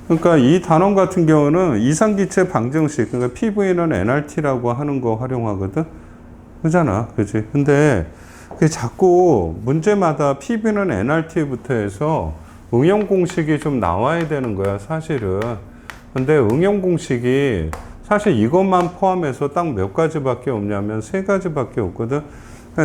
그러니까 이 단원 같은 경우는 이상기체 방정식, 그러니까 PV는 nRT라고 하는 거 활용하거든. 그잖아. 그지? 근데 그게 자꾸 문제마다 PV는 nRT부터 해서 응용 공식이 좀 나와야 되는 거야, 사실은. 근데 응용 공식이 사실 이것만 포함해서 딱 몇 가지밖에 없냐면 세 가지밖에 없거든.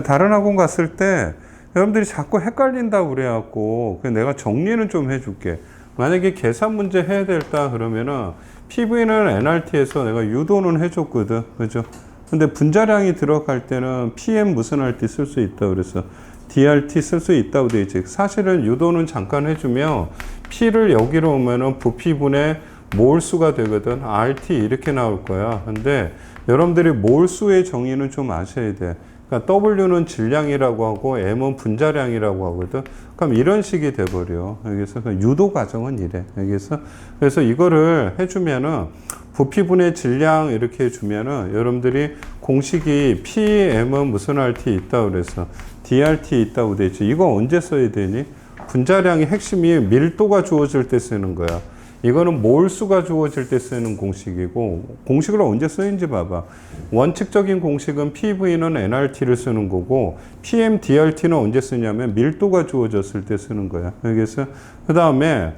다른 학원 갔을 때 여러분들이 자꾸 헷갈린다고 그래갖고 내가 정리는 좀 해줄게. 만약에 계산 문제 해야 될다 그러면은 PV는 nRT에서 내가 유도는 해줬거든. 그죠? 근데 분자량이 들어갈 때는 PM 무슨 RT 쓸 수 있다 그래서 DRT 쓸 수 있다고 돼 있지. 사실은 유도는 잠깐 해주면 P를 여기로 오면은 부피분의 몰수가 되거든. RT 이렇게 나올 거야. 근데 여러분들이 몰수의 정의는 좀 아셔야 돼. 그러니까 W는 질량이라고 하고 M은 분자량이라고 하거든. 그럼 이런 식이 돼버려. 여기서 유도 과정은 이래. 여기서 그래서 이거를 해주면은 부피분의 질량 이렇게 해주면은 여러분들이 공식이 PM은 무슨 RT 있다 그래서 DRT 있다고 돼 있지. 이거 언제 써야 되니? 분자량의 핵심이 밀도가 주어질 때 쓰는 거야. 이거는 몰수가 주어질 때 쓰는 공식이고, 공식을 언제 쓰는지 봐봐. 원칙적인 공식은 PV는 nRT를 쓰는 거고, PM, DRT는 언제 쓰냐면 밀도가 주어졌을 때 쓰는 거야. 알겠어? 그 다음에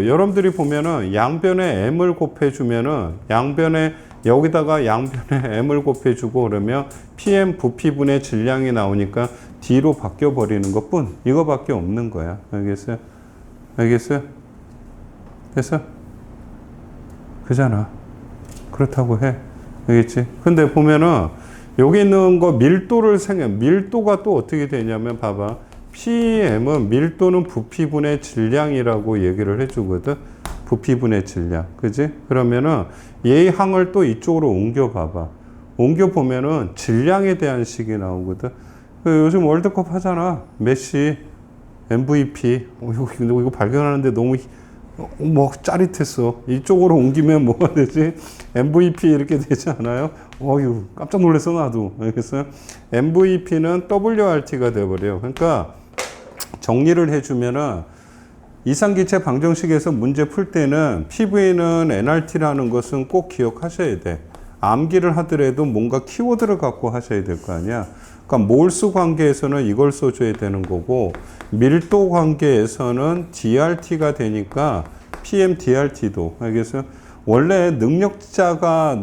여러분들이 보면은 양변에 m을 곱해주면은 양변에 여기다가 양변에 m을 곱해주고 그러면 PM 부피분의 질량이 나오니까 D로 바뀌어 버리는 것뿐 이거밖에 없는 거야. 알겠어요? 알겠어요? 됐어? 그잖아. 그렇다고 해. 알겠지? 근데 보면은 여기 있는 거 밀도가 또 어떻게 되냐면 봐봐. PM은 밀도는 부피분의 질량이라고 얘기를 해주거든. 부피분의 질량. 그지? 그러면은 얘의 항을 또 이쪽으로 옮겨 봐봐. 옮겨 보면은 질량에 대한 식이 나오거든. 요즘 월드컵 하잖아. 메시, MVP. 이거 발견하는데 너무 짜릿했어. 이쪽으로 옮기면 뭐가 되지? MVP 이렇게 되지 않아요? 어휴, 깜짝 놀랐어, 나도. 알겠어요? MVP는 WRT가 돼버려요. 그러니까, 정리를 해주면은, 이상기체 방정식에서 문제 풀 때는 PV는 nRT라는 것은 꼭 기억하셔야 돼. 암기를 하더라도 뭔가 키워드를 갖고 하셔야 될 거 아니야. 그러니까 몰수 관계에서는 이걸 써줘야 되는 거고 밀도 관계에서는 DRT가 되니까 PM, DRT도 알겠어요? 원래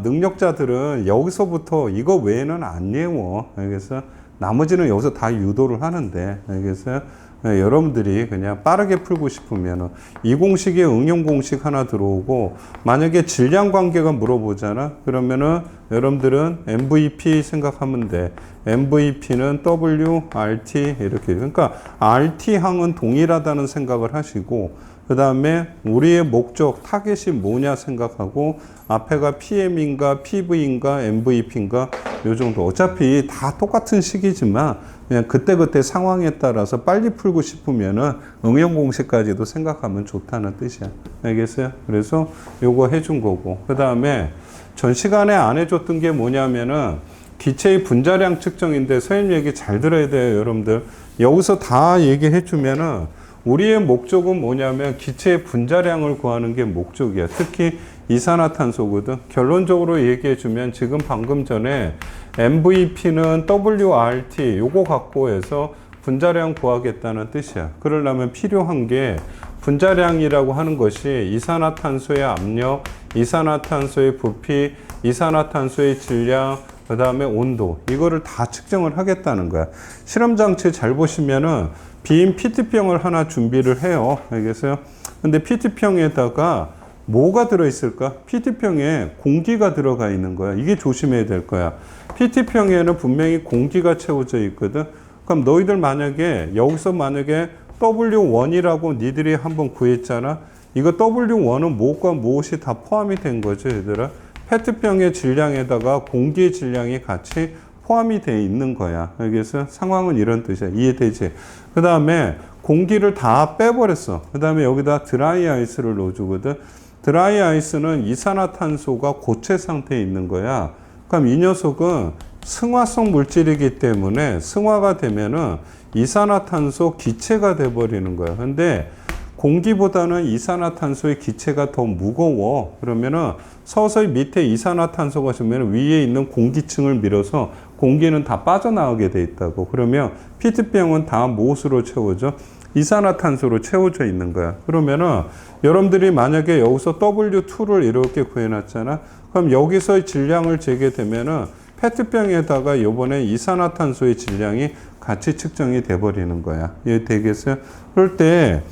능력자들은 여기서부터 이거 외에는 안 외워. 알겠어요? 나머지는 여기서 다 유도를 하는데 알겠어요? 여러분들이 그냥 빠르게 풀고 싶으면 이 공식에 응용 공식 하나 들어오고 만약에 질량 관계가 물어보잖아. 그러면은 여러분들은 MVP 생각하면 돼. MVP는 WRT 이렇게. 그러니까 RT항은 동일하다는 생각을 하시고 그 다음에 우리의 목적, 타겟이 뭐냐 생각하고 앞에가 PM인가 PV인가 MVP인가 요 정도. 어차피 다 똑같은 식이지만 그냥 그때그때 상황에 따라서 빨리 풀고 싶으면은 응용 공식까지도 생각하면 좋다는 뜻이야. 알겠어요? 그래서 요거 해준 거고. 그 다음에 전 시간에 안 해줬던 게 뭐냐면은 기체의 분자량 측정인데 선생님 얘기 잘 들어야 돼요, 여러분들. 여기서 다 얘기해 주면은 우리의 목적은 뭐냐면 기체의 분자량을 구하는 게 목적이야. 특히 이산화탄소거든. 결론적으로 얘기해 주면 지금 방금 전에 MVP는 WRT 요거 갖고 해서 분자량 구하겠다는 뜻이야. 그러려면 필요한 게 분자량이라고 하는 것이 이산화탄소의 압력, 이산화탄소의 부피, 이산화탄소의 질량, 그 다음에 온도 이거를 다 측정을 하겠다는 거야. 실험장치 잘 보시면은 빈 PT병을 하나 준비를 해요. 알겠어요? 근데 PT병에다가 뭐가 들어있을까? PT병에 공기가 들어가 있는 거야. 이게 조심해야 될 거야. PT병에는 분명히 공기가 채워져 있거든. 그럼 너희들 만약에 여기서 만약에 W1이라고 니들이 한번 구했잖아. 이거 W1은 무엇과 무엇이 다 포함이 된 거죠, 얘들아. 페트병의 질량에다가 공기의 질량이 같이 포함이 돼 있는 거야. 여기서 상황은 이런 뜻이야. 이해되지? 그 다음에 공기를 다 빼버렸어. 그 다음에 여기다 드라이 아이스를 넣어주거든. 드라이 아이스는 이산화탄소가 고체 상태에 있는 거야. 그럼 이 녀석은 승화성 물질이기 때문에 승화가 되면은 이산화탄소 기체가 돼버리는 거야. 근데 공기보다는 이산화탄소의 기체가 더 무거워. 그러면은 서서히 밑에 이산화탄소가 지면 위에 있는 공기층을 밀어서 공기는 다 빠져나가게 돼 있다고. 그러면 페트병은 다 무엇으로 채워져? 이산화탄소로 채워져 있는 거야. 그러면은 여러분들이 만약에 여기서 W2를 이렇게 구해놨잖아. 그럼 여기서 질량을 재게 되면은 페트병에다가 요번에 이산화탄소의 질량이 같이 측정이 돼 버리는 거야. 이해 되겠어요? 그럴 때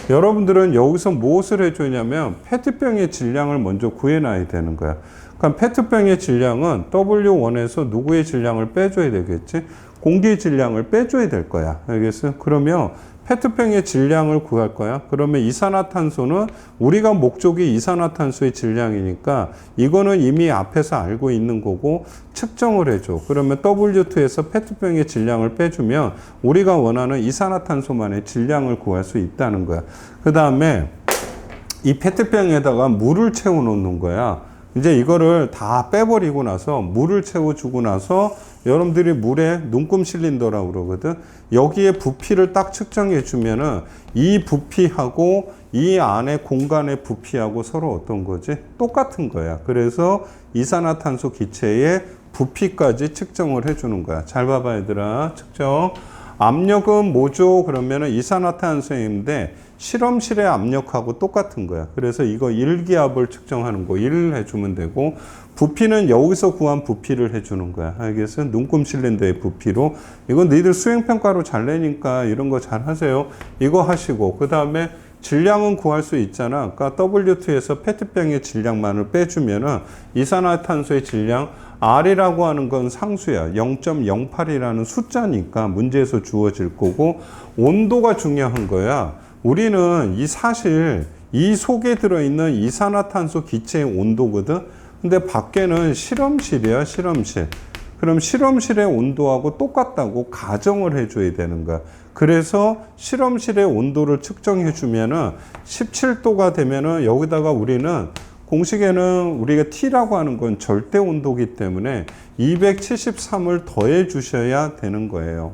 여러분들은 여기서 무엇을 해주냐면 페트병의 질량을 먼저 구해놔야 되는 거야. 그럼 페트병의 질량은 W1에서 누구의 질량을 빼줘야 되겠지? 공기의 질량을 빼줘야 될 거야. 알겠어요? 그러면 페트병의 질량을 구할 거야. 그러면 이산화탄소는 우리가 목적이 이산화탄소의 질량이니까 이거는 이미 앞에서 알고 있는 거고 측정을 해줘. 그러면 W2에서 페트병의 질량을 빼주면 우리가 원하는 이산화탄소만의 질량을 구할 수 있다는 거야. 그 다음에 이 페트병에다가 물을 채워 놓는 거야. 이제 이거를 다 빼버리고 나서 물을 채워주고 나서 여러분들이 물에 눈금 실린더라고 그러거든. 여기에 부피를 딱 측정해 주면은 이 부피하고 이 안에 공간의 부피하고 서로 어떤 거지? 똑같은 거야. 그래서 이산화탄소 기체의 부피까지 측정을 해 주는 거야. 잘 봐봐 얘들아. 측정. 압력은 뭐죠? 그러면은 이산화탄소인데 실험실의 압력하고 똑같은 거야. 그래서 이거 1기압을 측정하는 거 1을 해주면 되고 부피는 여기서 구한 부피를 해주는 거야. 알겠어? 눈금 실린더의 부피로. 이건 너희들 수행평가로 잘 내니까 이런 거 잘 하세요. 이거 하시고 그 다음에 질량은 구할 수 있잖아. 그러니까 W2에서 페트병의 질량만을 빼주면은 이산화탄소의 질량 R이라고 하는 건 상수야. 0.08이라는 숫자니까 문제에서 주어질 거고 온도가 중요한 거야. 우리는 사실 이 속에 들어있는 이산화탄소 기체의 온도거든. 근데 밖에는 실험실이야, 실험실. 그럼 실험실의 온도하고 똑같다고 가정을 해줘야 되는 거야. 그래서 실험실의 온도를 측정해 주면은 17도가 되면은 여기다가 우리는 공식에는 우리가 T라고 하는 건 절대 온도기 때문에 273을 더해 주셔야 되는 거예요.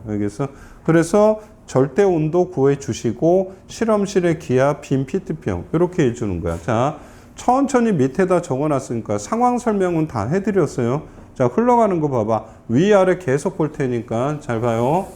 그래서 절대 온도 구해 주시고 실험실의 기압, 빈 페트병 이렇게 해 주는 거야. 자, 천천히 밑에다 적어 놨으니까 상황 설명은 다 해 드렸어요. 자, 흘러가는 거 봐봐. 위아래 계속 볼 테니까 잘 봐요.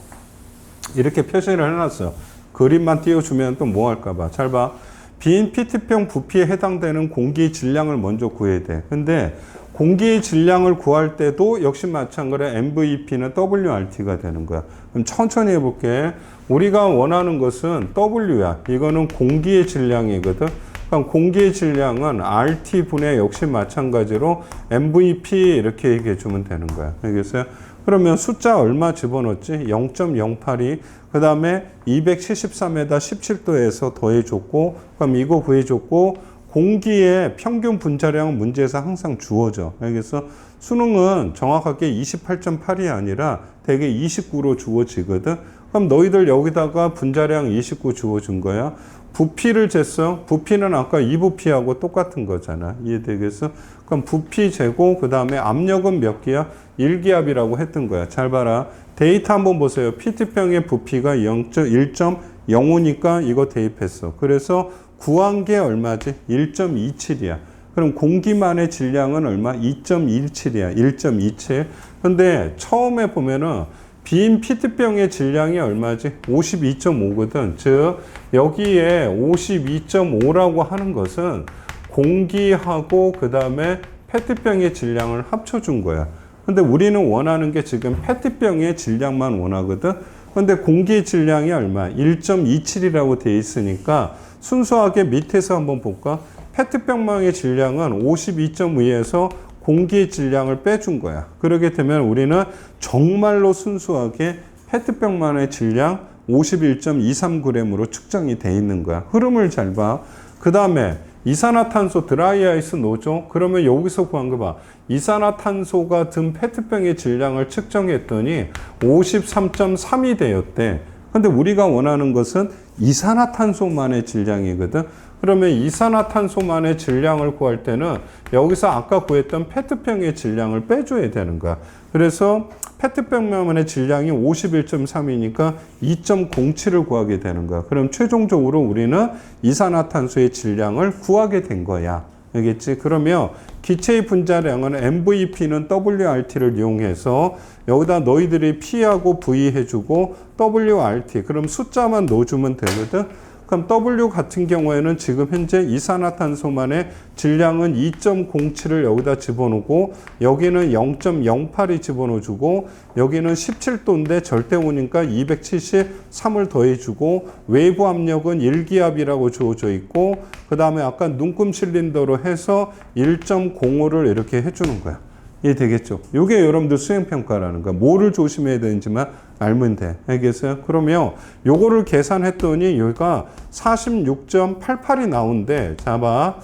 이렇게 표시를 해 놨어요. 그림만 띄워 주면 또 뭐 할까 봐. 잘 봐. 빈 페트병 부피에 해당되는 공기의 질량을 먼저 구해야 돼. 근데 공기의 질량을 구할 때도 역시 마찬가지로 MVP는 WRT가 되는 거야. 그럼 천천히 해볼게. 우리가 원하는 것은 W야. 이거는 공기의 질량이거든. 그럼 공기의 질량은 RT분의 역시 마찬가지로 MVP 이렇게 얘기해 주면 되는 거야. 알겠어요? 그러면 숫자 얼마 집어넣었지? 0.08이 그 다음에 273에다 17도에서 더해줬고 그럼 이거 구해줬고 공기의 평균 분자량은 문제에서 항상 주어져. 알겠어? 수능은 정확하게 28.8이 아니라 대개 29로 주어지거든. 그럼 너희들 여기다가 분자량 29 주어준 거야. 부피를 쟀어. 부피는 아까 이 부피하고 똑같은 거잖아. 이해되겠어? 그럼 부피 재고 그 다음에 압력은 몇 기압? 1기압이라고 했던 거야. 잘 봐라. 데이터 한번 보세요. 페트병의 부피가 1.05니까 이거 대입했어. 그래서 구한 게 얼마지? 1.27이야. 그럼 공기만의 질량은 얼마? 2.17이야. 1.27. 근데 처음에 보면은 빈 페트병의 질량이 얼마지? 52.5거든. 즉 여기에 52.5라고 하는 것은 공기하고 그 다음에 페트병의 질량을 합쳐준 거야. 근데 우리는 원하는 게 지금 페트병의 질량만 원하거든. 근데 공기의 질량이 얼마? 1.27이라고 돼 있으니까 순수하게 밑에서 한번 볼까? 페트병망의 질량은 52.2에서 공기의 질량을 빼준 거야. 그러게 되면 우리는 정말로 순수하게 페트병만의 질량 51.23g으로 측정이 돼 있는 거야. 흐름을 잘 봐. 그 다음에 이산화탄소 드라이 아이스 노죠? 그러면 여기서 구한 거 봐. 이산화탄소가 든 페트병의 질량을 측정했더니 53.3이 되었대. 근데 우리가 원하는 것은 이산화탄소만의 질량이거든. 그러면 이산화탄소만의 질량을 구할 때는 여기서 아까 구했던 페트병의 질량을 빼줘야 되는 거야. 그래서 페트병 표면의 질량이 51.3이니까 2.07을 구하게 되는 거야. 그럼 최종적으로 우리는 이산화탄소의 질량을 구하게 된 거야. 알겠지? 그러면 기체의 분자량은 MVP는 WRT를 이용해서 여기다 너희들이 P하고 V 해주고 WRT 그럼 숫자만 넣어주면 되거든. 그럼 W 같은 경우에는 지금 현재 이산화탄소만의 질량은 2.07을 여기다 집어넣고 여기는 0.08이 집어넣어주고 여기는 17도인데 절대온이니까 273을 더해주고 외부 압력은 1기압이라고 주어져 있고 그 다음에 아까 눈금 실린더로 해서 1.05를 이렇게 해주는 거야. 이해 되겠죠? 이게 여러분들 수행평가라는 거야. 뭐를 조심해야 되는지만 알면 돼. 알겠어요? 그러면 요거를 계산했더니 여기가 46.88이 나오는데 자 봐.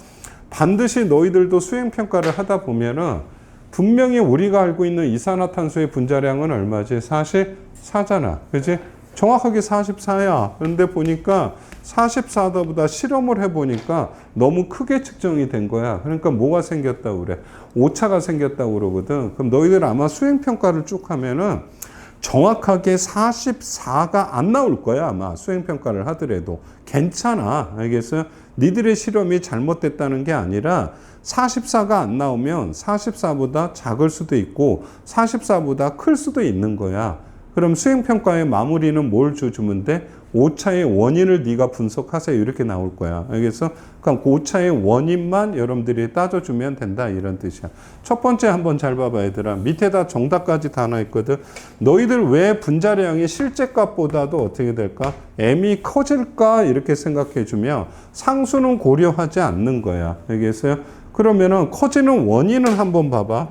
반드시 너희들도 수행평가를 하다 보면은 분명히 우리가 알고 있는 이산화탄소의 분자량은 얼마지? 44잖아. 그지? 정확하게 44야. 그런데 보니까 44보다 실험을 해보니까 너무 크게 측정이 된 거야. 그러니까 뭐가 생겼다고 그래? 오차가 생겼다고 그러거든. 그럼 너희들 아마 수행평가를 쭉 하면은 정확하게 44가 안 나올 거야. 아마 수행평가를 하더라도. 괜찮아. 알겠어요? 니들의 실험이 잘못됐다는 게 아니라 44가 안 나오면 44보다 작을 수도 있고 44보다 클 수도 있는 거야. 그럼 수행평가의 마무리는 뭘 줘주면 돼? 오차의 원인을 네가 분석하세요. 이렇게 나올 거야. 알겠어? 그럼 그 오차의 원인만 여러분들이 따져주면 된다. 이런 뜻이야. 첫 번째 한번 잘 봐봐 얘들아. 밑에다 정답까지 다 나와 있거든. 너희들 왜 분자량이 실제 값보다도 어떻게 될까? M이 커질까? 이렇게 생각해 주면 상수는 고려하지 않는 거야. 알겠어요? 그러면은 커지는 원인을 한번 봐봐.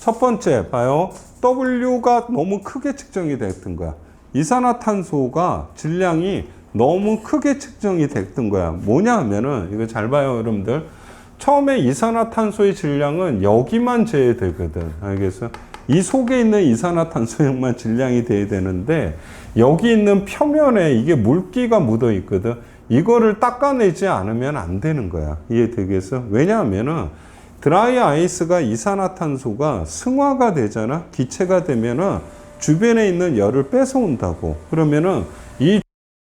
첫 번째 봐요. W가 너무 크게 측정이 됐던 거야. 이산화탄소가 질량이 너무 크게 측정이 됐던 거야. 뭐냐 하면은 이거 잘 봐요 여러분들. 처음에 이산화탄소의 질량은 여기만 제외되거든. 알겠어? 이 속에 있는 이산화탄소만 질량이 돼야 되는데 여기 있는 표면에 이게 물기가 묻어 있거든. 이거를 닦아내지 않으면 안 되는 거야. 이해되겠어? 왜냐하면은 드라이 아이스가 이산화탄소가 승화가 되잖아. 기체가 되면은 주변에 있는 열을 뺏어온다고. 그러면은 이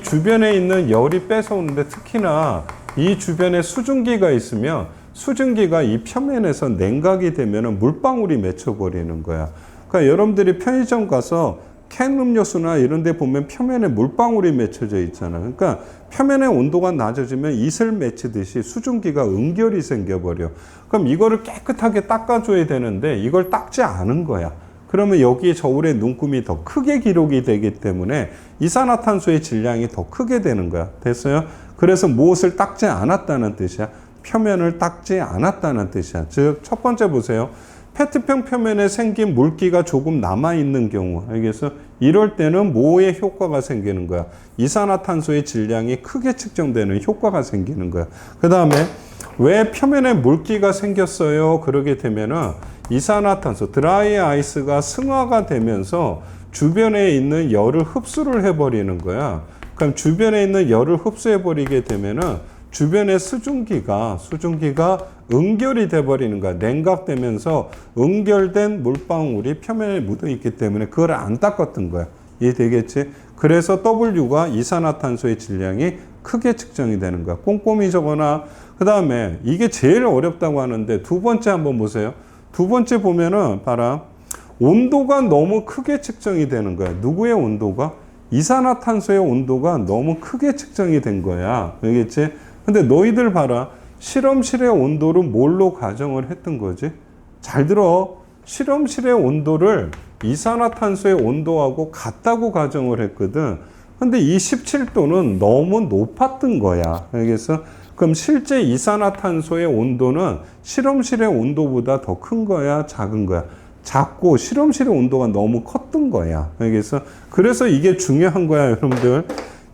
주변에 있는 열이 뺏어오는데 특히나 이 주변에 수증기가 있으면 수증기가 이 표면에서 냉각이 되면은 물방울이 맺혀버리는 거야. 그러니까 여러분들이 편의점 가서 캔 음료수나 이런 데 보면 표면에 물방울이 맺혀져 있잖아. 그러니까 표면의 온도가 낮아지면 이슬 맺히듯이 수증기가 응결이 생겨버려. 그럼 이거를 깨끗하게 닦아줘야 되는데 이걸 닦지 않은 거야. 그러면 여기에 저울의 눈금이 더 크게 기록이 되기 때문에 이산화탄소의 질량이 더 크게 되는 거야. 됐어요? 그래서 무엇을 닦지 않았다는 뜻이야. 표면을 닦지 않았다는 뜻이야. 즉, 첫 번째 보세요. 페트병 표면에 생긴 물기가 조금 남아있는 경우, 알겠어? 이럴 때는 뭐의 효과가 생기는 거야? 이산화탄소의 질량이 크게 측정되는 효과가 생기는 거야. 그 다음에 왜 표면에 물기가 생겼어요? 그러게 되면은 이산화탄소, 드라이 아이스가 승화가 되면서 주변에 있는 열을 흡수를 해버리는 거야. 그럼 주변에 있는 열을 흡수해버리게 되면은 주변의 수증기가 응결이 돼버리는 거야. 냉각되면서 응결된 물방울이 표면에 묻어 있기 때문에 그걸 안 닦았던 거야. 이해되겠지? 그래서 W가 이산화탄소의 질량이 크게 측정이 되는 거야. 꼼꼼히 적어놔. 그 다음에 이게 제일 어렵다고 하는데 두 번째 한번 보세요. 두 번째 보면은 봐라. 온도가 너무 크게 측정이 되는 거야. 누구의 온도가? 이산화탄소의 온도가 너무 크게 측정이 된 거야. 알겠지? 근데 너희들 봐라. 실험실의 온도를 뭘로 가정을 했던 거지? 잘 들어. 실험실의 온도를 이산화탄소의 온도하고 같다고 가정을 했거든. 근데 이 17도는 너무 높았던 거야. 알겠어? 그럼 실제 이산화탄소의 온도는 실험실의 온도보다 더 큰 거야? 작은 거야? 작고 실험실의 온도가 너무 컸던 거야. 알겠어? 그래서 이게 중요한 거야, 여러분들.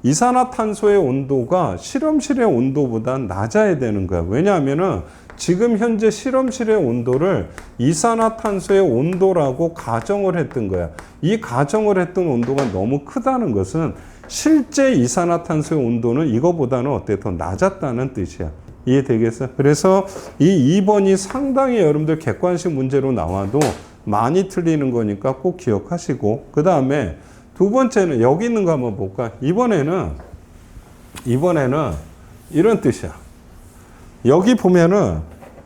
이산화탄소의 온도가 실험실의 온도보다 낮아야 되는 거야. 왜냐하면은 지금 현재 실험실의 온도를 이산화탄소의 온도라고 가정을 했던 거야. 이 가정을 했던 온도가 너무 크다는 것은 실제 이산화탄소의 온도는 이거보다는 어때? 더 낮았다는 뜻이야. 이해되겠어? 그래서 이 2번이 상당히 여러분들 객관식 문제로 나와도 많이 틀리는 거니까 꼭 기억하시고, 그 다음에 두 번째는 여기 있는 거 한번 볼까? 이번에는 이런 뜻이야. 여기 보면은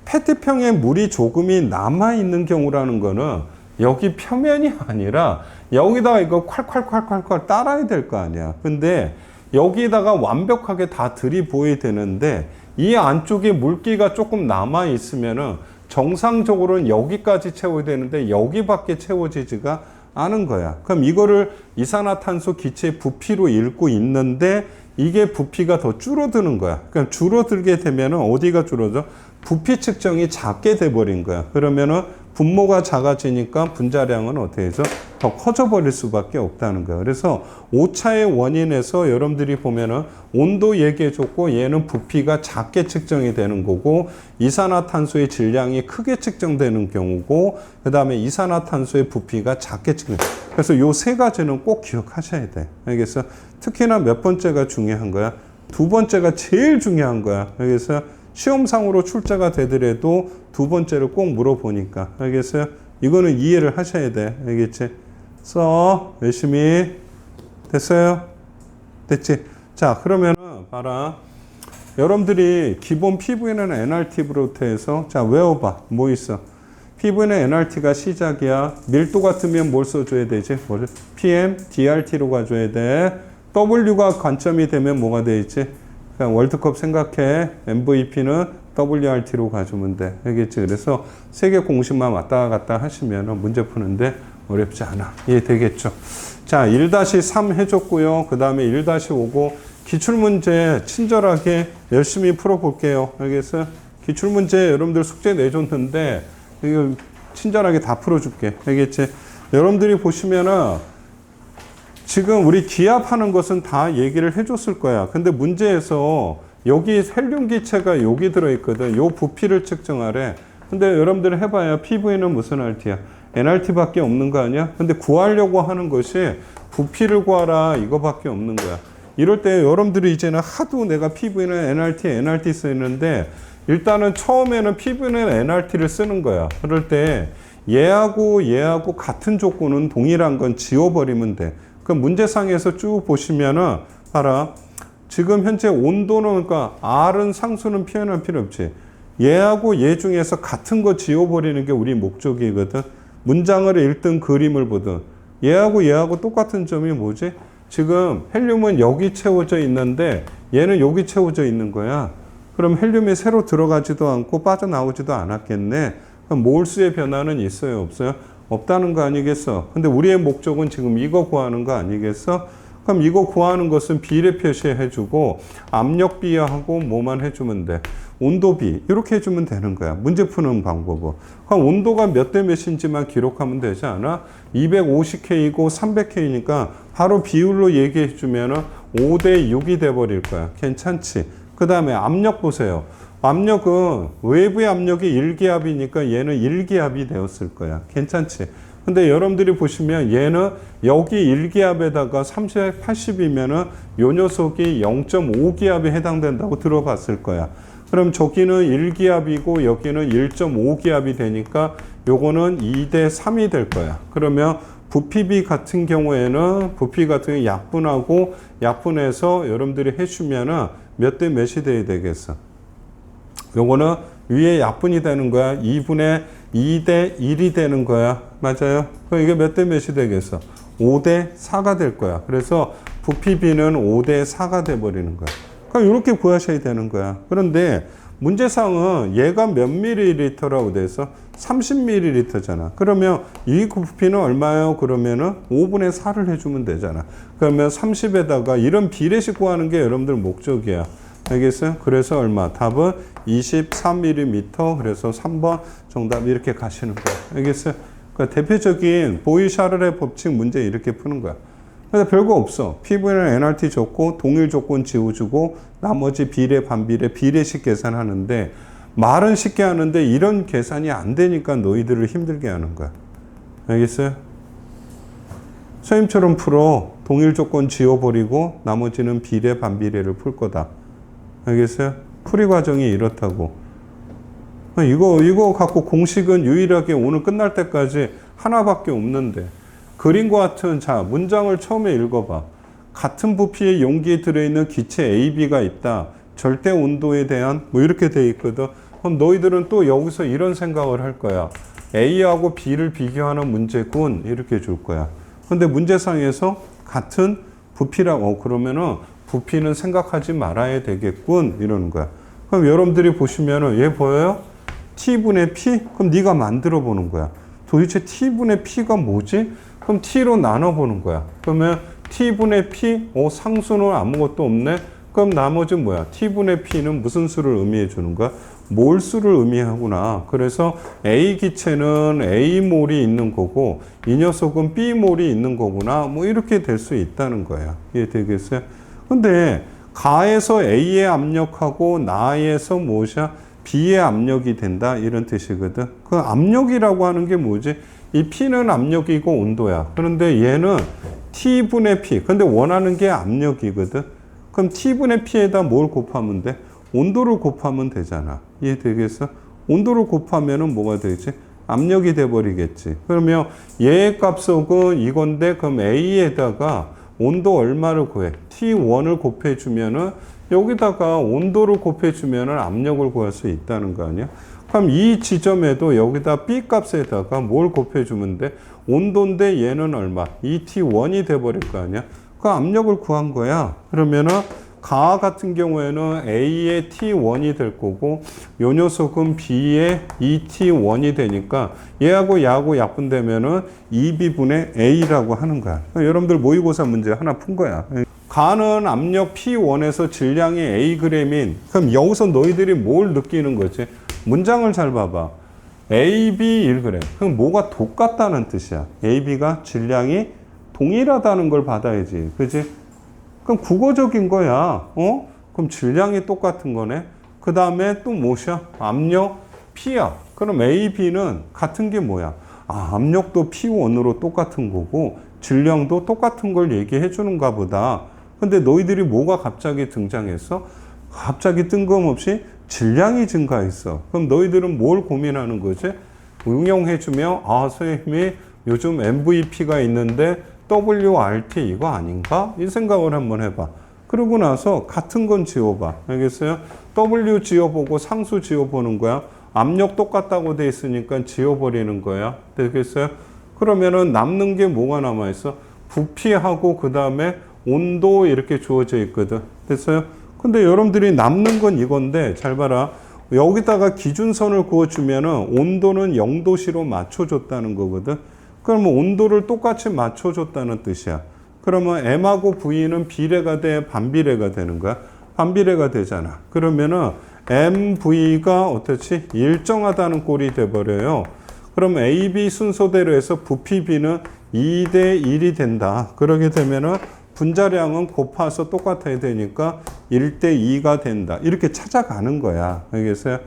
페트병에 물이 조금이 남아있는 경우라는 거는 여기 표면이 아니라 여기다가 이거 콸콸콸콸콸 따라야 될 거 아니야. 근데 여기다가 완벽하게 다 들이부어야 되는데 이 안쪽에 물기가 조금 남아있으면은 정상적으로는 여기까지 채워야 되는데 여기밖에 채워지지가 않은 거야. 그럼 이거를 이산화탄소 기체 부피로 읽고 있는데 이게 부피가 더 줄어드는 거야. 그럼 줄어들게 되면은 어디가 줄어져? 부피 측정이 작게 돼버린 거야. 그러면은 분모가 작아지니까 분자량은 어떻게 해서 더 커져버릴 수밖에 없다는 거야. 그래서 오차의 원인에서 여러분들이 보면은 온도 얘기해줬고 얘는 부피가 작게 측정이 되는 거고 이산화탄소의 질량이 크게 측정되는 경우고 그 다음에 이산화탄소의 부피가 작게 측정. 그래서 요 세 가지는 꼭 기억하셔야 돼. 알겠어? 특히나 몇 번째가 중요한 거야? 두 번째가 제일 중요한 거야. 알겠어? 시험상으로 출제가 되더라도 두 번째를 꼭 물어보니까. 알겠어요? 이거는 이해를 하셔야 돼. 알겠지? 써. 열심히. 됐어요? 됐지? 자, 그러면은, 봐라. 여러분들이 기본 PV는 NRT부터 해서, 자, 외워봐. 뭐 있어? PV는 NRT가 시작이야. 밀도 같으면 뭘 써줘야 되지? 뭘? PM, DRT로 가줘야 돼. W가 관점이 되면 뭐가 되겠지? 그냥 월드컵 생각해. MVP는 WRT로 가주면 돼. 알겠지? 그래서 세계 공식만 왔다 갔다 하시면 문제 푸는데 어렵지 않아. 이해되겠죠? 자, 1-3 해줬고요. 그 다음에 1-5고 기출문제 친절하게 열심히 풀어볼게요. 알겠어요? 기출문제 여러분들 숙제 내줬는데 이거 친절하게 다 풀어줄게. 알겠지? 여러분들이 보시면은 지금 우리 기압하는 것은 다 얘기를 해줬을 거야. 근데 문제에서 여기 헬륨 기체가 여기 들어있거든. 요 부피를 측정하래. 근데 여러분들 해봐야 PV는 무슨 RT야? NRT밖에 없는 거 아니야? 근데 구하려고 하는 것이 부피를 구하라 이거밖에 없는 거야. 이럴 때 여러분들이 이제는 하도 내가 PV는 NRT 쓰는데 일단은 처음에는 PV는 NRT를 쓰는 거야. 그럴 때 얘하고 같은 조건은 동일한 건 지워버리면 돼. 그 문제상에서 쭉 보시면은 봐라. 지금 현재 온도는 그러니까 R은 상수는 표현할 필요 없지. 얘하고 얘 중에서 같은 거 지워버리는 게 우리 목적이거든. 문장을 읽든 그림을 보든 얘하고 똑같은 점이 뭐지? 지금 헬륨은 여기 채워져 있는데 얘는 여기 채워져 있는 거야. 그럼 헬륨이 새로 들어가지도 않고 빠져나오지도 않았겠네. 그럼 몰수의 변화는 있어요, 없어요? 없다는 거 아니겠어? 근데 우리의 목적은 지금 이거 구하는 거 아니겠어? 그럼 이거 구하는 것은 비례 표시해주고 압력 비하하고 뭐만 해주면 돼? 온도비 이렇게 해주면 되는 거야. 문제 푸는 방법은. 그럼 온도가 몇 대 몇인지만 기록하면 되지 않아? 250K이고 300K니까 바로 비율로 얘기해주면 5대 6이 돼버릴 거야. 괜찮지? 그 다음에 압력 보세요. 압력은 외부의 압력이 1기압이니까 얘는 1기압이 되었을 거야. 괜찮지? 근데 여러분들이 보시면 얘는 여기 1기압에다가 380이면은 요 녀석이 0.5기압에 해당된다고 들어봤을 거야. 그럼 저기는 1기압이고 여기는 1.5기압이 되니까 요거는 2대 3이 될 거야. 그러면 부피비 같은 경우에는 약분하고 약분해서 여러분들이 해주면은 몇 대 몇이 돼야 되겠어? 요거는 위에 약분이 되는 거야. 2분의 2대 1이 되는 거야. 맞아요? 그럼 이게 몇 대 몇이 되겠어? 5대 4가 될 거야. 그래서 부피비는 5대 4가 돼버리는 거야. 그럼 이렇게 구하셔야 되는 거야. 그런데 문제상은 얘가 몇 ml라고 돼서 30ml잖아. 그러면 이 부피는 얼마예요? 그러면은 5분의 4를 해주면 되잖아. 그러면 30에다가 이런 비례식 구하는 게 여러분들 목적이야. 알겠어요? 그래서 얼마? 답은 23mm. 그래서 3번 정답 이렇게 가시는 거야. 알겠어요? 그러니까 대표적인 보이-샤를의 법칙 문제 이렇게 푸는 거야. 그래서 별거 없어. PV는 NRT 줬고 동일 조건 지워주고 나머지 비례, 반비례, 비례식 계산하는데 말은 쉽게 하는데 이런 계산이 안 되니까 너희들을 힘들게 하는 거야. 알겠어요? 선생님처럼 풀어. 동일 조건 지워버리고 나머지는 비례, 반비례를 풀 거다. 알겠어요? 풀이 과정이 이렇다고. 이거 갖고 공식은 유일하게 오늘 끝날 때까지 하나밖에 없는데. 그림과 같은, 자, 문장을 처음에 읽어봐. 같은 부피의 용기에 들어있는 기체 A, B가 있다. 절대 온도에 대한 뭐 이렇게 돼 있거든. 그럼 너희들은 또 여기서 이런 생각을 할 거야. A하고 B를 비교하는 문제군. 이렇게 줄 거야. 근데 문제상에서 같은 부피라고 그러면은 부피는 생각하지 말아야 되겠군. 이러는 거야. 그럼 여러분들이 보시면은 얘 보여요? T분의 P? 그럼 네가 만들어 보는 거야. 도대체 T분의 P가 뭐지? 그럼 T로 나눠 보는 거야. 그러면 T분의 P? 상수는 아무것도 없네. 그럼 나머지는 뭐야? T분의 P는 무슨 수를 의미해 주는 거야? 몰수를 의미하구나. 그래서 A 기체는 A몰이 있는 거고 이 녀석은 B몰이 있는 거구나. 뭐 이렇게 될 수 있다는 거야. 이해되겠어요? 근데 가에서 A의 압력하고 나에서 무엇이야? B의 압력이 된다. 이런 뜻이거든. 그 압력이라고 하는 게 뭐지? 이 P는 압력이고 온도야. 그런데 얘는 T분의 P. 근데 원하는 게 압력이거든. 그럼 T분의 P에다 뭘 곱하면 돼? 온도를 곱하면 되잖아. 이해되겠어? 온도를 곱하면은 뭐가 되지? 압력이 돼버리겠지. 그러면 얘의 값은 이건데, 그럼 A에다가 온도 얼마를 구해? T1을 곱해주면은, 여기다가 온도를 곱해주면은 압력을 구할 수 있다는 거 아니야? 그럼 이 지점에도 여기다 B 값에다가 뭘 곱해주면 돼? 온도인데 얘는 얼마? ET1이 돼버릴 거 아니야? 그 압력을 구한 거야. 그러면은 가 같은 경우에는 A의 T1이 될 거고 요 녀석은 B의 ET1이 되니까 얘하고 얘하고 약분되면은 2B분의 A라고 하는 거야. 여러분들 모의고사 문제 하나 푼 거야. 가는 압력 P1에서 질량이 Ag인, 그럼 여기서 너희들이 뭘 느끼는 거지? 문장을 잘 봐봐. AB 1g. 그럼 뭐가 똑같다는 뜻이야. AB가 질량이 동일하다는 걸 받아야지. 그지? 그럼 국어적인 거야. 그럼 질량이 똑같은 거네. 그 다음에 또 무엇이야? 압력 P야. 그럼 AB는 같은 게 뭐야? 압력도 P1으로 똑같은 거고 질량도 똑같은 걸 얘기해 주는가 보다. 근데 너희들이 뭐가 갑자기 등장했어? 갑자기 뜬금없이 질량이 증가했어. 그럼 너희들은 뭘 고민하는 거지? 응용해주면 선생님이 요즘 MVP가 있는데 WRT 이거 아닌가? 이 생각을 한번 해봐. 그러고 나서 같은 건 지워봐. 알겠어요? W 지워보고 상수 지워보는 거야. 압력 똑같다고 돼 있으니까 지워버리는 거야. 되겠어요? 그러면은 남는 게 뭐가 남아있어? 부피하고 그 다음에 온도 이렇게 주어져 있거든. 됐어요? 근데 여러분들이 남는 건 이건데 잘 봐라. 여기다가 기준선을 그어주면은 온도는 0도씨로 맞춰줬다는 거거든. 그러면 온도를 똑같이 맞춰줬다는 뜻이야. 그러면 M하고 V는 비례가 돼? 반비례가 되는 거야? 반비례가 되잖아. 그러면은 MV가 어떻지? 일정하다는 꼴이 돼버려요. 그럼 AB 순서대로 해서 부피 B는 2대 1이 된다. 그러게 되면은 분자량은 곱해서 똑같아야 되니까 1대 2가 된다. 이렇게 찾아가는 거야. 알겠어요?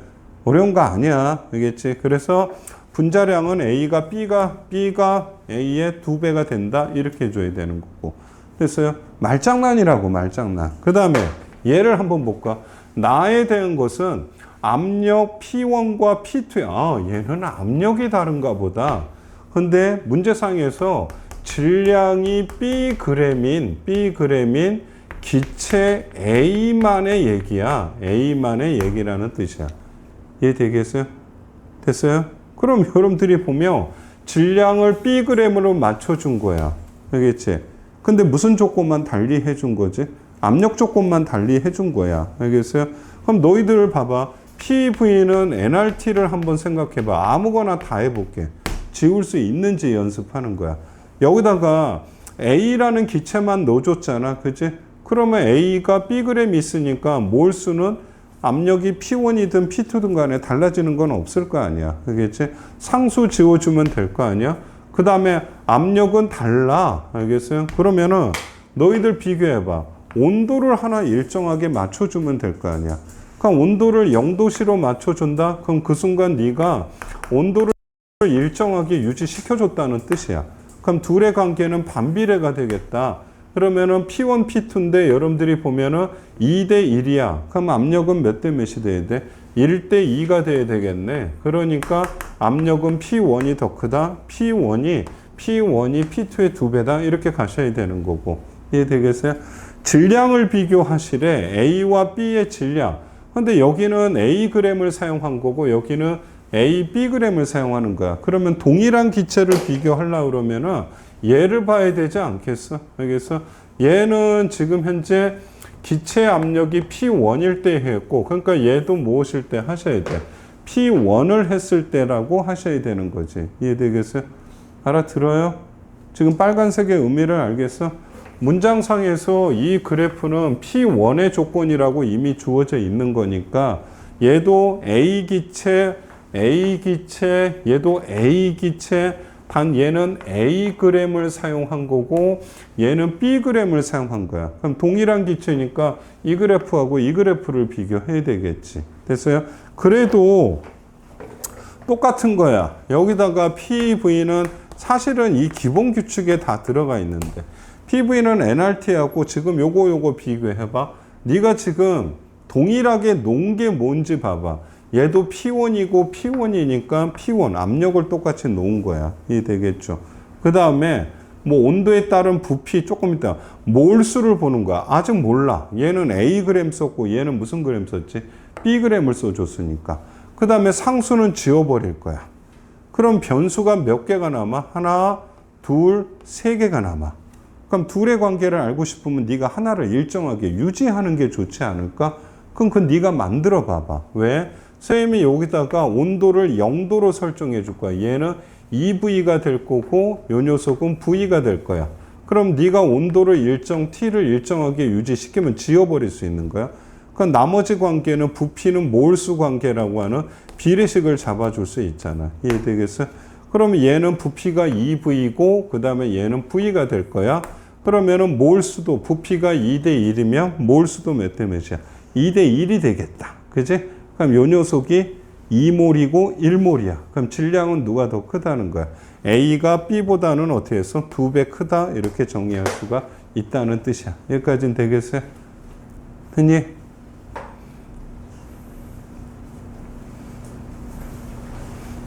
어려운 거 아니야. 알겠지? 그래서 분자량은 A가 B가 A의 2배가 된다. 이렇게 해줘야 되는 거고. 됐어요? 말장난이라고, 말장난. 그 다음에 얘를 한번 볼까? 나에 대한 것은 압력 P1과 P2야. 얘는 압력이 다른가 보다. 근데 문제상에서 질량이 Bg인 기체 A만의 얘기야. A만의 얘기라는 뜻이야. 이해되겠어요? 됐어요? 그럼 여러분들이 보면 질량을 Bg으로 맞춰준 거야. 알겠지? 근데 무슨 조건만 달리 해준 거지? 압력 조건만 달리 해준 거야. 알겠어요? 그럼 너희들 봐봐. PV는 nRT를 한번 생각해봐. 아무거나 다 해볼게. 지울 수 있는지 연습하는 거야. 여기다가 A라는 기체만 넣어줬잖아. 그치? 그러면 A가 Bg 있으니까 몰수는 압력이 P1이든 P2든 간에 달라지는 건 없을 거 아니야. 그겠지? 상수 지워주면 될 거 아니야? 그 다음에 압력은 달라. 알겠어요? 그러면은 너희들 비교해봐. 온도를 하나 일정하게 맞춰주면 될 거 아니야. 그럼 온도를 0도씨로 맞춰준다? 그럼 그 순간 네가 온도를 일정하게 유지시켜줬다는 뜻이야. 그럼 둘의 관계는 반비례가 되겠다. 그러면은 P1, P2인데 여러분들이 보면은 2대 1이야. 그럼 압력은 몇 대 몇이 돼야 돼? 1대 2가 돼야 되겠네. 그러니까 압력은 P1이 더 크다. P1이 P2의 2배다. 이렇게 가셔야 되는 거고. 이해되겠어요? 질량을 비교하시래. A와 B의 질량. 근데 여기는 Ag을 사용한 거고 여기는 ABg을 사용하는 거야. 그러면 동일한 기체를 비교하려고 그러면은 얘를 봐야 되지 않겠어? 알겠어? 얘는 지금 현재 기체 압력이 P1일 때 했고, 그러니까 얘도 무엇일 때 하셔야 돼? P1을 했을 때라고 하셔야 되는 거지. 이해되겠어요? 알아들어요? 지금 빨간색의 의미를 알겠어? 문장상에서 이 그래프는 P1의 조건이라고 이미 주어져 있는 거니까 얘도 A 기체, 얘도 A 기체, 단 얘는 Ag을 사용한 거고 얘는 Bg을 사용한 거야. 그럼 동일한 기체니까 이 그래프하고 이 그래프를 비교해야 되겠지. 됐어요? 그래도 똑같은 거야. 여기다가 PV는 사실은 이 기본 규칙에 다 들어가 있는데 PV는 nRT하고 지금 요거 비교해봐. 네가 지금 동일하게 놓은 게 뭔지 봐봐. 얘도 P1이고 P1이니까 P1 압력을 똑같이 놓은 거야. 이해되겠죠? 그 다음에 뭐 온도에 따른 부피 조금 이따 몰수를 보는 거야. 아직 몰라. 얘는 Ag 썼고 얘는 무슨 그램 썼지? Bg을 써줬으니까. 그 다음에 상수는 지워버릴 거야. 그럼 변수가 몇 개가 남아? 하나, 둘, 세 개가 남아. 그럼 둘의 관계를 알고 싶으면 네가 하나를 일정하게 유지하는 게 좋지 않을까? 그럼 그 네가 만들어 봐봐. 왜? 선생님이 여기다가 온도를 0도로 설정해 줄 거야. 얘는 EV가 될 거고 요 녀석은 V가 될 거야. 그럼 네가 온도를 T를 일정하게 유지시키면 지워버릴 수 있는 거야. 그럼 나머지 관계는 부피는 몰수 관계라고 하는 비례식을 잡아줄 수 있잖아. 이해되겠어? 그러면 얘는 부피가 EV고 그 다음에 얘는 V가 될 거야. 그러면은 몰수도 부피가 2대 1이면 몰수도 몇 대 몇이야? 2대 1이 되겠다. 그지? 그럼 요 녀석이 2몰이고 1몰이야. 그럼 질량은 누가 더 크다는 거야? A가 B보다는 어떻게 해서 2배 크다 이렇게 정의할 수가 있다는 뜻이야. 여기까지는 되겠어요? 됐니?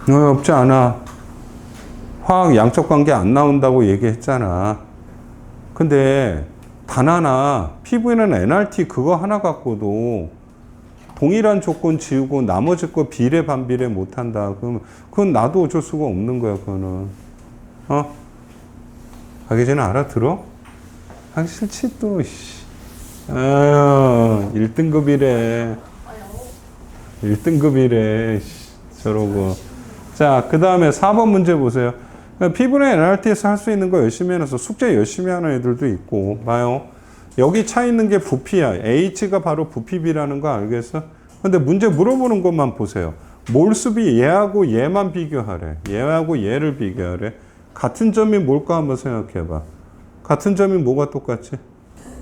없지 않아. 화학 양적 관계 안 나온다고 얘기했잖아. 근데 단 하나 PV는 nRT 그거 하나 갖고도 동일한 조건 지우고 나머지 거 비례 반비례 못한다. 그럼 그건 나도 어쩔 수가 없는 거야. 그거는. 가기 전에 알아들어? 하기 싫지 또. 아유 1등급이래. 1등급이래. 저러고. 자, 그 다음에 4번 문제 보세요. P분의 nRT에서 할 수 있는 거 열심히 해놔서 숙제 열심히 하는 애들도 있고. 봐요. 여기 차 있는 게 부피야. H가 바로 부피비라는 거 알겠어? 근데 문제 물어보는 것만 보세요. 몰수비 얘하고 얘만 비교하래. 얘하고 얘를 비교하래. 같은 점이 뭘까 한번 생각해봐. 같은 점이 뭐가 똑같지?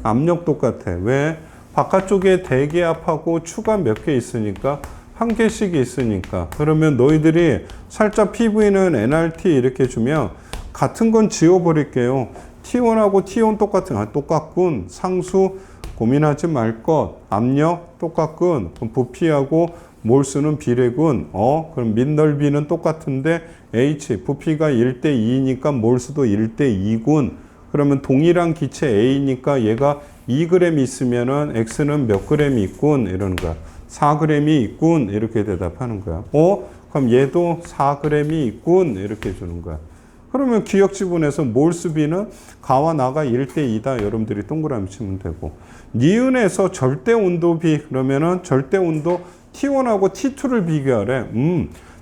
압력 똑같아. 왜? 바깥쪽에 대기압하고 추가 몇 개 있으니까 한 개씩 있으니까. 그러면 너희들이 살짝 PV는 nRT 이렇게 주면 같은 건 지워버릴게요. T1하고 T1 똑같은, 똑같군. 상수 고민하지 말 것. 압력 똑같군. 그럼 부피하고 몰수는 비례군. 그럼 밑넓이는 똑같은데 H, 부피가 1대 2니까 몰수도 1대 2군. 그러면 동일한 기체 A니까 얘가 2g 있으면은 X는 몇 g이 있군. 이러는 거야. 4g이 있군. 이렇게 대답하는 거야. 그럼 얘도 4g이 있군. 이렇게 주는 거야. 그러면 기억 지분에서 몰수비는 가와 나가 1대 2다. 여러분들이 동그라미 치면 되고. 니은에서 절대 온도비 그러면은 절대 온도 T1하고 T2를 비교하래.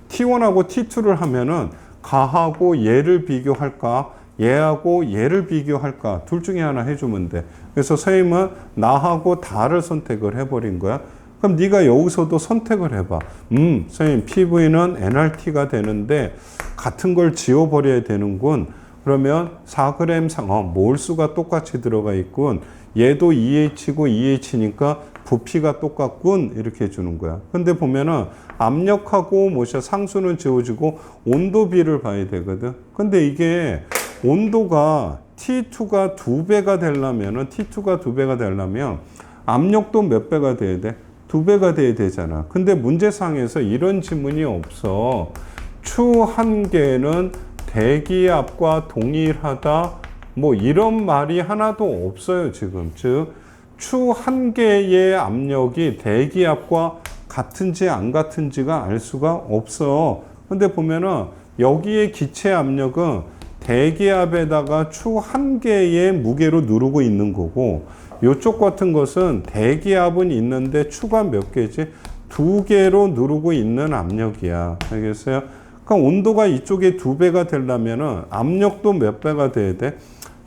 T1하고 T2를 하면은 가하고 얘를 비교할까? 얘하고 얘를 비교할까? 둘 중에 하나 해주면 돼. 그래서 선생님은 나하고 다를 선택을 해버린 거야. 그럼 네가 여기서도 선택을 해봐. 선생님 PV는 nRT가 되는데 같은 걸 지워버려야 되는군. 그러면 4g 상, 몰수가 똑같이 들어가 있군. 얘도 EH고 EH니까 부피가 똑같군. 이렇게 해주는 거야. 근데 보면은 압력하고 뭐야 상수는 지워지고 온도비를 봐야 되거든. 근데 이게 온도가 T2가 2배가 되려면은 T2가 2배가 되려면 압력도 몇 배가 돼야 돼? 2배가 돼야 되잖아. 근데 문제상에서 이런 지문이 없어. 추 한 개는 대기압과 동일하다. 뭐 이런 말이 하나도 없어요, 지금. 즉, 추 한 개의 압력이 대기압과 같은지 안 같은지가 알 수가 없어. 근데 보면은 여기에 기체 압력은 대기압에다가 추 한 개의 무게로 누르고 있는 거고, 이쪽 같은 것은 대기압은 있는데 추가 몇 개지? 2개로 누르고 있는 압력이야. 알겠어요? 그러니까 온도가 이쪽에 2배가 되려면은 압력도 몇 배가 돼야 돼?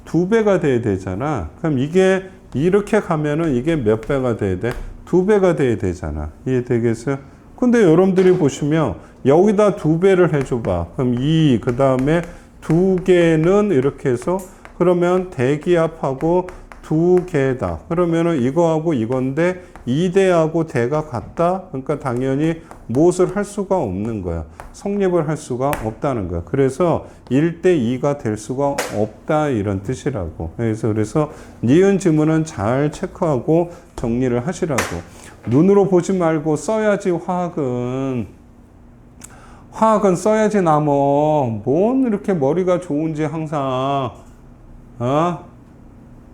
2배가 돼야 되잖아. 그럼 이게 이렇게 가면은 이게 몇 배가 돼야 돼? 2배가 돼야 되잖아. 이해되겠어요? 근데 여러분들이 보시면 여기다 2배를 해줘봐. 그럼 그 다음에 2개는 이렇게 해서 그러면 대기압하고 2개다. 그러면은 이거하고 이건데 2대하고 대가 같다? 그러니까 당연히 무엇을 할 수가 없는 거야. 성립을 할 수가 없다는 거야. 그래서 1대2가 될 수가 없다 이런 뜻이라고. 그래서 니은 지문은 잘 체크하고 정리를 하시라고. 눈으로 보지 말고 써야지 화학은. 화학은 써야지 나뭐. 뭔 이렇게 머리가 좋은지 항상.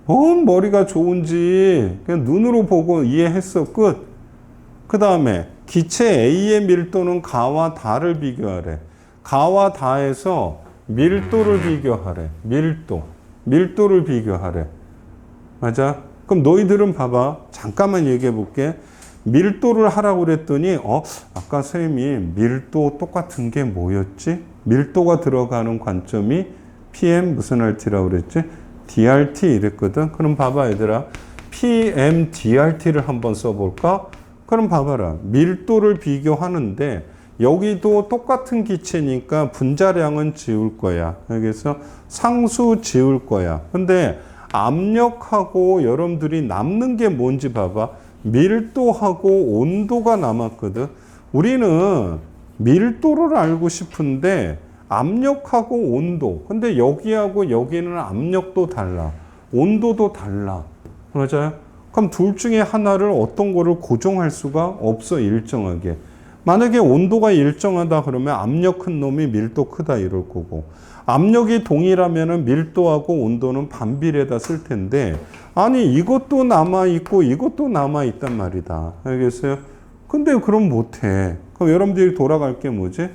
뭔 머리가 좋은지 그냥 눈으로 보고 이해했어. 끝. 그 다음에 기체 A의 밀도는 가와 다를 비교하래. 가와 다에서 밀도를 비교하래. 밀도를 비교하래. 맞아? 그럼 너희들은 봐봐. 잠깐만 얘기해 볼게. 밀도를 하라고 그랬더니 아까 쌤이 밀도 똑같은 게 뭐였지? 밀도가 들어가는 관점이 PM 무슨 RT라고 그랬지? DRT 이랬거든. 그럼 봐봐 얘들아. PM DRT를 한번 써볼까? 그럼 봐봐라. 밀도를 비교하는데 여기도 똑같은 기체니까 분자량은 지울 거야. 그래서 상수 지울 거야. 근데 압력하고 여러분들이 남는 게 뭔지 봐봐. 밀도하고 온도가 남았거든. 우리는 밀도를 알고 싶은데 압력하고 온도. 근데 여기하고 여기는 압력도 달라. 온도도 달라. 맞아요? 그럼 둘 중에 하나를 어떤 거를 고정할 수가 없어, 일정하게. 만약에 온도가 일정하다 그러면 압력 큰 놈이 밀도 크다 이럴 거고, 압력이 동일하면은 밀도하고 온도는 반비례다 쓸 텐데, 아니 이것도 남아있고 이것도 남아있단 말이다. 알겠어요? 근데 그럼 못해. 그럼 여러분들이 돌아갈 게 뭐지?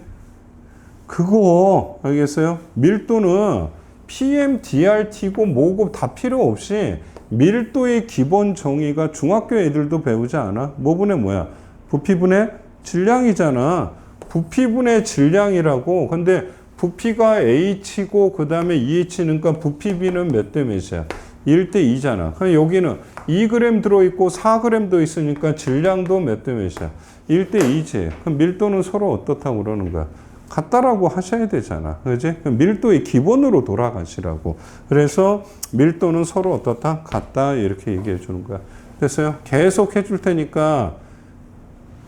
그거 알겠어요? 밀도는 PM, DRT고 뭐고 다 필요 없이 밀도의 기본 정의가 중학교 애들도 배우지 않아? 뭐분의 뭐야? 부피분의 질량이잖아. 부피분의 질량이라고. 근데 부피가 H고 그 다음에 EH니까 부피비는 몇 대 몇이야? 1대 2잖아. 그럼 여기는 2g 들어있고 4g 있으니까 질량도 몇 대 몇이야? 1대 2지. 그럼 밀도는 서로 어떻다고 그러는 거야? 같다라고 하셔야 되잖아. 그지? 밀도의 기본으로 돌아가시라고. 그래서 밀도는 서로 어떻다? 같다. 이렇게 얘기해 주는 거야. 됐어요? 계속 해줄 테니까.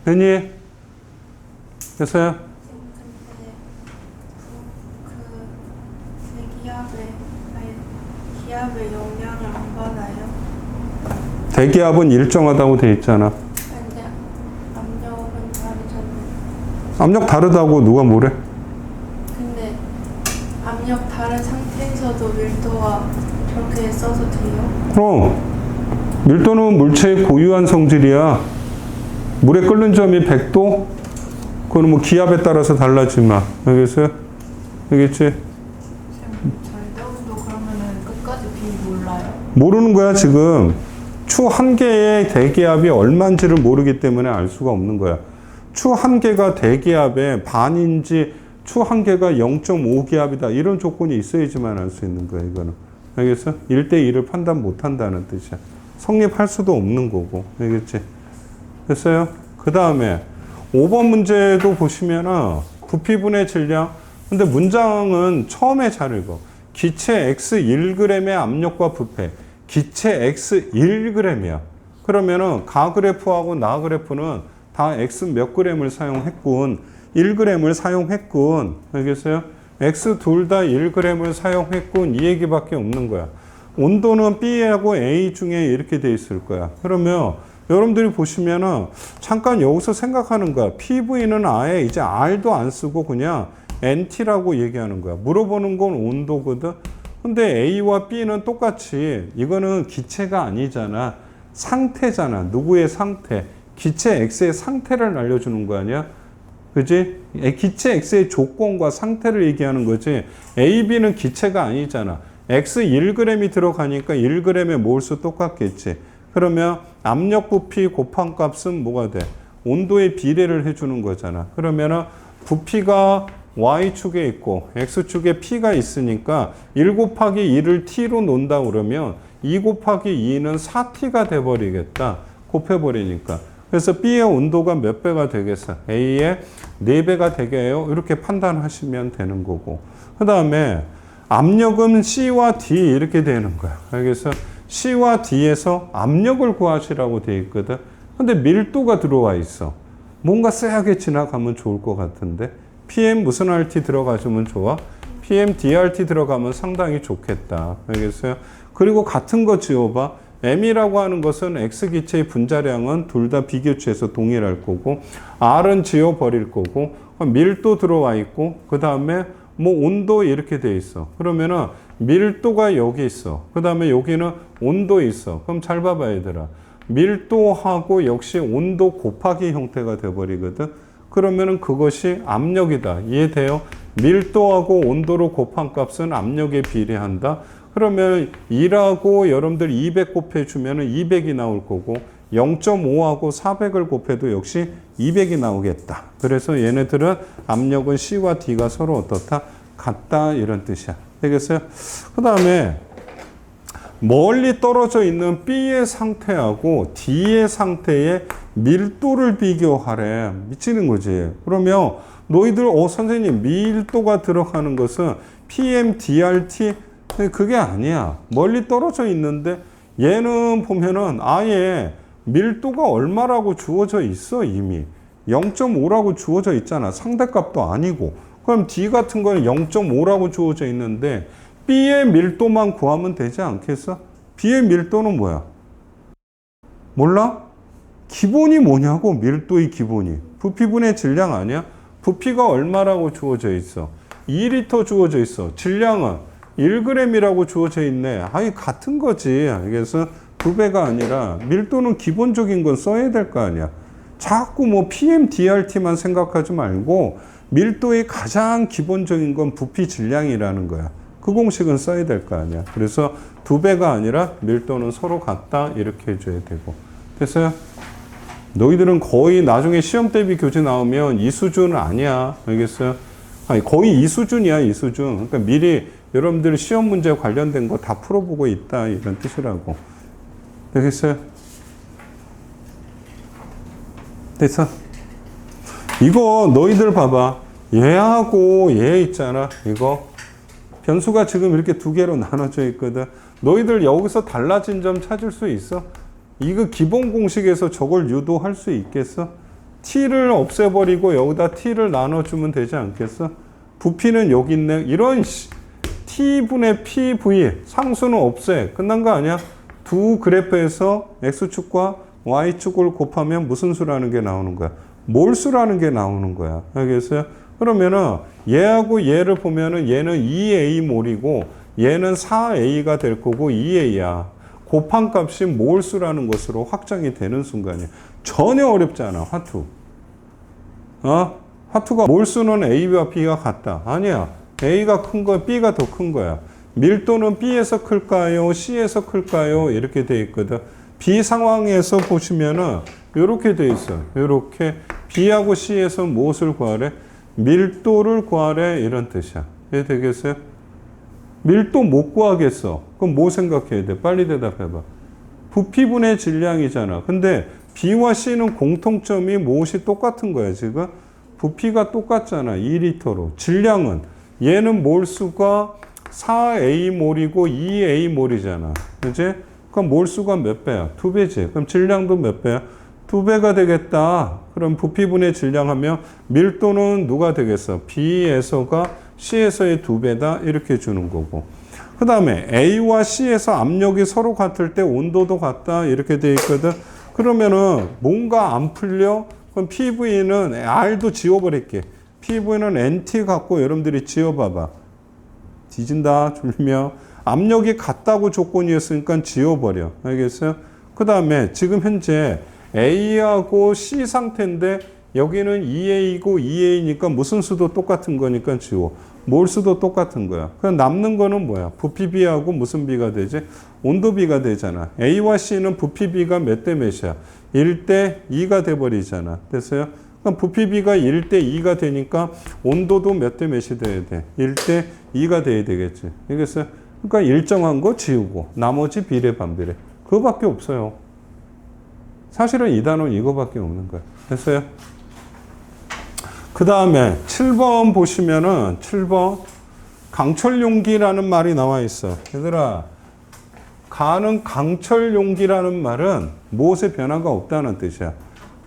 됐니? 됐어요? 기압의 영향을 안 받아요? 대기압은 일정하다고 돼 있잖아. 근데 압력은 다르잖아요. 압력 다르다고 누가 뭐래? 근데 압력 다른 상태에서도 밀도가 저렇게 써도 돼요? 그럼 밀도는 물체의 고유한 성질이야. 물에 끓는 점이 100도? 그건 뭐 기압에 따라서 달라지마. 알겠어요? 알겠지? 절대온도 그러면은 끝까지 비 몰라요? 모르는 거야 지금. 추 한 개의 대기압이 얼마인지를 모르기 때문에 알 수가 없는 거야. 추 한 개가 대기압의 반인지 추 한 개가 0.5기압이다. 이런 조건이 있어야지만 알 수 있는 거야 이거는. 알겠어? 1대1을 판단 못 한다는 뜻이야. 성립할 수도 없는 거고. 알겠지? 됐어요? 그 다음에 5번 문제도 보시면은 부피분의 질량. 근데 문장은 처음에 잘 읽어. 기체 X 1g의 압력과 부패. 기체 X 1g이야. 그러면은 가 그래프하고 나 그래프는 다 X 몇 g을 사용했군. 1g을 사용했군. 알겠어요? X 둘 다 1g을 사용했군. 이 얘기밖에 없는 거야. 온도는 B하고 A 중에 이렇게 돼 있을 거야. 그러면 여러분들이 보시면은 잠깐 여기서 생각하는 거야. PV는 아예 이제 R도 안 쓰고 그냥 NT라고 얘기하는 거야. 물어보는 건 온도거든. 근데 A와 B는 똑같이 이거는 기체가 아니잖아. 상태잖아. 누구의 상태? 기체 X의 상태를 알려주는 거 아니야? 그지? 기체 X의 조건과 상태를 얘기하는 거지. A, B는 기체가 아니잖아. X 1g이 들어가니까 1g의 몰수 똑같겠지. 그러면 압력 부피 곱한 값은 뭐가 돼? 온도의 비례를 해주는 거잖아. 그러면은 부피가 Y축에 있고 X축에 P가 있으니까 1 곱하기 2를 T로 놓는다 그러면 2 곱하기 2는 4T가 돼버리겠다. 곱해버리니까. 그래서 B의 온도가 몇 배가 되겠어? A의 4배가 되게요. 이렇게 판단하시면 되는 거고. 그 다음에 압력은 C와 D 이렇게 되는 거야. 그래서 C와 D에서 압력을 구하시라고 돼 있거든. 근데 밀도가 들어와 있어. 뭔가 세하게 지나가면 좋을 것 같은데. PM 무슨 RT 들어가시면 좋아? PM DRT 들어가면 상당히 좋겠다. 알겠어요? 그리고 같은 거 지워봐. M이라고 하는 것은 X기체의 분자량은 둘 다 비교체에서 동일할 거고, R은 지워버릴 거고, 밀도 들어와 있고, 그 다음에 뭐 온도 이렇게 돼 있어. 그러면은 밀도가 여기 있어. 그 다음에 여기는 온도 있어. 그럼 잘 봐봐 얘들아. 밀도하고 역시 온도 곱하기 형태가 돼버리거든. 그러면은 그것이 압력이다. 이해돼요? 밀도하고 온도로 곱한 값은 압력에 비례한다. 그러면 2라고 여러분들 200 곱해주면은 200이 나올 거고 0.5하고 400을 곱해도 역시 200이 나오겠다. 그래서 얘네들은 압력은 C와 D가 서로 어떻다? 같다. 이런 뜻이야. 되겠어요? 그 다음에 멀리 떨어져 있는 B의 상태하고 D의 상태의 밀도를 비교하래. 미치는 거지. 그러면 너희들 선생님 밀도가 들어가는 것은 PM, DRT 그게 아니야. 멀리 떨어져 있는데 얘는 보면은 아예 밀도가 얼마라고 주어져 있어. 이미 0.5라고 주어져 있잖아. 상대값도 아니고. 그럼 D 같은 거는 0.5라고 주어져 있는데 B의 밀도만 구하면 되지 않겠어? B의 밀도는 뭐야? 몰라? 기본이 뭐냐고. 밀도의 기본이 부피분의 질량 아니야? 부피가 얼마라고 주어져 있어? 2리터 주어져 있어. 질량은 1g이라고 주어져 있네. 아니 같은 거지. 그래서 2배가 아니라 밀도는 기본적인 건 써야 될 거 아니야. 자꾸 뭐 PM, DRT만 생각하지 말고 밀도의 가장 기본적인 건 부피 질량이라는 거야. 그 공식은 써야 될 거 아니야. 그래서 2배가 아니라 밀도는 서로 같다. 이렇게 해줘야 되고. 됐어요? 너희들은 거의 나중에 시험 대비 교재 나오면 이 수준은 아니야. 알겠어요? 아니, 거의 이 수준이야. 이 수준. 그러니까 미리 여러분들 시험 문제 관련된 거 다 풀어보고 있다. 이런 뜻이라고. 되겠어요? 됐어? 이거 너희들 봐봐. 얘하고 얘 있잖아. 이거. 변수가 지금 이렇게 2개로 나눠져 있거든. 너희들 여기서 달라진 점 찾을 수 있어? 이거 기본 공식에서 저걸 유도할 수 있겠어? T를 없애버리고 여기다 T를 나눠주면 되지 않겠어? 부피는 여기 있네. 이런 T분의 PV 상수는 없애. 끝난 거 아니야? 두 그래프에서 X축과 Y축을 곱하면 무슨 수라는 게 나오는 거야? 몰수라는 게 나오는 거야. 알겠어요? 그러면은 얘하고 얘를 보면은 얘는 2A 몰이고 얘는 4A가 될 거고 2A야. 곱한 값이 몰수라는 것으로 확정이 되는 순간이야. 전혀 어렵지 않아. 화투. 화투가 몰수는 A와 B가 같다. 아니야. A가 큰 거야. B가 더 큰 거야. 밀도는 B에서 클까요? C에서 클까요? 이렇게 돼 있거든. B 상황에서 보시면은 이렇게 돼 있어. 이렇게 B하고 C에서 무엇을 구하래? 밀도를 구하래. 이런 뜻이야. 이해 되겠어요? 밀도 못 구하겠어. 그럼 뭐 생각해야 돼? 빨리 대답해봐. 부피분의 질량이잖아. 근데 B와 C는 공통점이 무엇이 똑같은 거야, 지금? 부피가 똑같잖아. 2리터로. 질량은 얘는 몰수가 4A몰이고 2A몰이잖아. 그치? 그럼 몰수가 몇 배야? 2배지. 그럼 질량도 몇 배야? 2배가 되겠다. 그럼 부피분의 질량하면 밀도는 누가 되겠어? B에서가 C에서의 2배다. 이렇게 주는 거고. 그 다음에 A와 C에서 압력이 서로 같을 때 온도도 같다. 이렇게 돼 있거든. 그러면은 뭔가 안 풀려? 그럼 PV는 R도 지워버릴게. PV는 NT 갖고 여러분들이 지워봐봐. 뒤진다, 졸리며. 압력이 같다고 조건이었으니까 지워버려. 알겠어요? 그 다음에 지금 현재 A하고 C 상태인데 여기는 2A고 2A니까 무슨 수도 똑같은 거니까 지워. 몰수도 똑같은 거야. 그럼 남는 거는 뭐야? 부피 B하고 무슨 B가 되지? 온도 B가 되잖아. A와 C는 부피 B가 몇 대 몇이야? 1대 2가 돼버리잖아. 됐어요? 그럼 부피 B가 1대 2가 되니까 온도도 몇 대 몇이 돼야 돼? 1대 2가 돼야 되겠지. 알겠어요? 그러니까 일정한 거 지우고 나머지 비례 반비례. 그거밖에 없어요. 사실은 이 단어는 이거밖에 없는 거야. 됐어요? 그 다음에 7번 보시면은 7번 강철 용기라는 말이 나와 있어. 얘들아, 가는 강철 용기라는 말은 무엇의 변화가 없다는 뜻이야.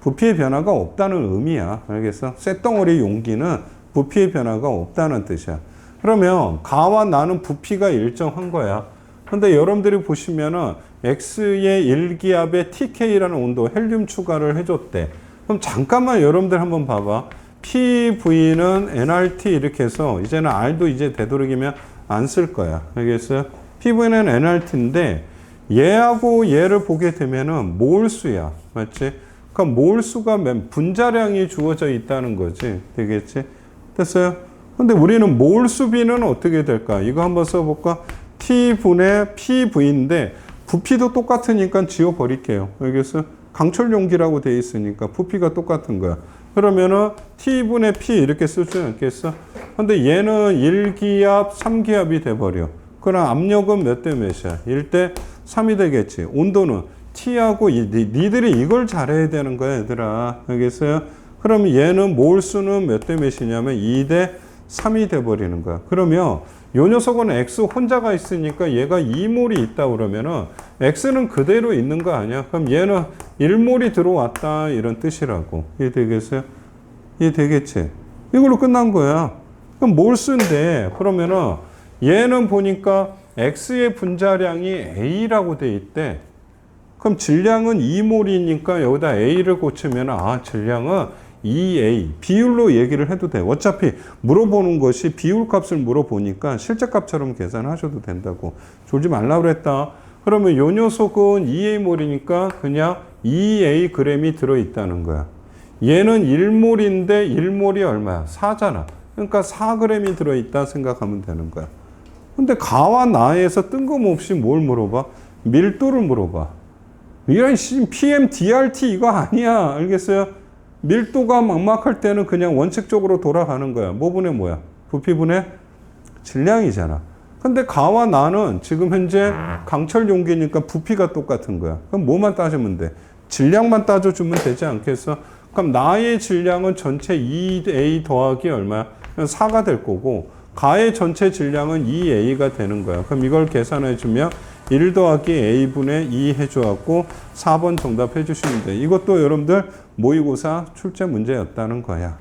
부피의 변화가 없다는 의미야. 알겠어? 쇳덩어리 용기는 부피의 변화가 없다는 뜻이야. 그러면 가와 나는 부피가 일정한 거야. 근데 여러분들이 보시면은 X의 1기압에 TK라는 온도, 헬륨 추가를 해줬대. 그럼 잠깐만 여러분들 한번 봐봐. PV는 nRT 이렇게 해서 이제는 R도 이제 되도록이면 안 쓸 거야. 알겠어요? PV는 nRT인데 얘하고 얘를 보게 되면은 몰수야. 맞지? 그러니까 몰수가 분자량이 주어져 있다는 거지. 되겠지? 됐어요? 근데 우리는 몰수비는 어떻게 될까? 이거 한번 써볼까? T분의 PV인데 부피도 똑같으니까 지워버릴게요. 알겠어요? 강철 용기라고 돼 있으니까 부피가 똑같은 거야. 그러면은 T분의 P 이렇게 쓸 수 있겠어? 근데 얘는 1기압, 3기압이 돼버려. 그럼 압력은 몇 대 몇이야? 1대 3이 되겠지. 온도는 T하고 니들이 이걸 잘해야 되는 거야, 얘들아. 알겠어요? 그러면 얘는 몰수는 몇 대 몇이냐면 2대 3이 돼버리는 거야. 그러면 요 녀석은 X 혼자가 있으니까 얘가 2몰이 있다 그러면은 X는 그대로 있는 거 아니야? 그럼 얘는 1몰이 들어왔다 이런 뜻이라고. 이해 되겠어요? 이해 되겠지? 이걸로 끝난 거야. 그럼 몰수인데 그러면은 얘는 보니까 X의 분자량이 A라고 돼 있대. 그럼 질량은 2몰이니까 여기다 A를 고치면 질량은 2A 비율로 얘기를 해도 돼. 어차피 물어보는 것이 비율 값을 물어보니까 실제 값처럼 계산하셔도 된다고. 졸지 말라 그랬다. 그러면 요 녀석은 2A몰이니까 그냥 2A g이 들어있다는 거야. 얘는 1몰인데 1몰이 얼마야? 4잖아. 그러니까 4g이 들어있다 생각하면 되는 거야. 근데 가와 나에서 뜬금없이 뭘 물어봐? 밀도를 물어봐. 이런 PMDRT 이거 아니야. 알겠어요? 밀도가 막막할 때는 그냥 원칙적으로 돌아가는 거야. 뭐분의 뭐야? 부피분의 질량이잖아. 근데 가와 나는 지금 현재 강철 용기니까 부피가 똑같은 거야. 그럼 뭐만 따지면 돼? 질량만 따져주면 되지 않겠어? 그럼 나의 질량은 전체 2A 더하기 얼마야? 4가 될 거고 가의 전체 질량은 2A가 되는 거야. 그럼 이걸 계산해주면 1 더하기 A분의 2 해줘갖고 4번 정답 해주시면 돼. 이것도 여러분들 모의고사 출제 문제였다는 거야.